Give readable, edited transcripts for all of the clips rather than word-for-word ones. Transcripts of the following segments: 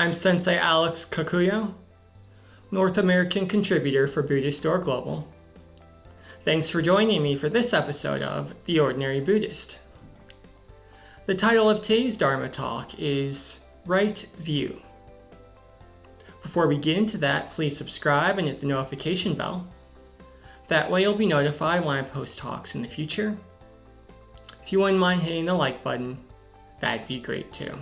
I'm Sensei Alex Kakuyo, North American contributor for Buddhist Global. Thanks for joining me for this episode of The Ordinary Buddhist. The title of today's Dharma talk is Right View. Before we get into that, please subscribe and hit the notification bell. That way you'll be notified when I post talks in the future. If you wouldn't mind hitting the like button, that'd be great too.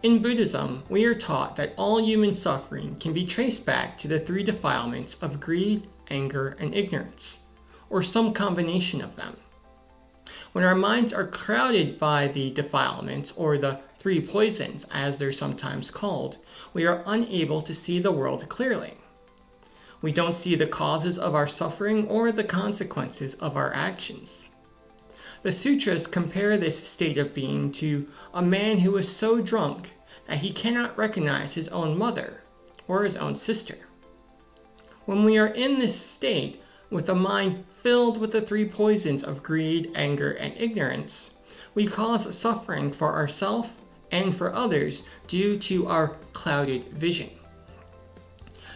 In Buddhism, we are taught that all human suffering can be traced back to the three defilements of greed, anger, and ignorance, or some combination of them. When our minds are clouded by the defilements, or the three poisons as they're sometimes called, we are unable to see the world clearly. We don't see the causes of our suffering or the consequences of our actions. The sutras compare this state of being to a man who is so drunk that he cannot recognize his own mother or his own sister. When we are in this state, with a mind filled with the three poisons of greed, anger, and ignorance, we cause suffering for ourselves and for others due to our clouded vision.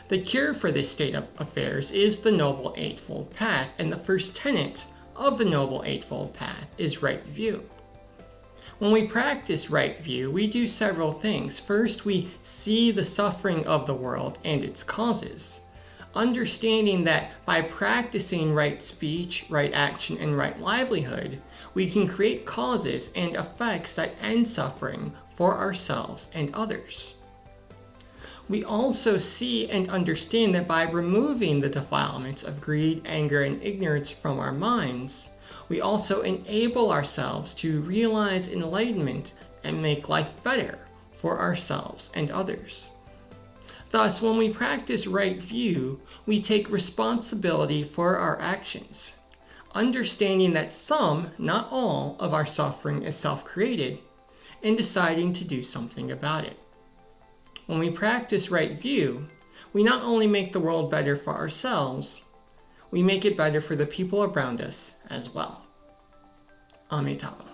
The cure for this state of affairs is the Noble Eightfold Path, and the first tenet of the Noble Eightfold Path is right view. When we practice right view, we do several things. First, we see the suffering of the world and its causes, understanding that by practicing right speech, right action, and right livelihood, we can create causes and effects that end suffering for ourselves and others. We also see and understand that by removing the defilements of greed, anger, and ignorance from our minds, we also enable ourselves to realize enlightenment and make life better for ourselves and others. Thus, when we practice right view, we take responsibility for our actions, understanding that some, not all, of our suffering is self-created, and deciding to do something about it. When we practice right view, we not only make the world better for ourselves, we make it better for the people around us as well. Amitabha.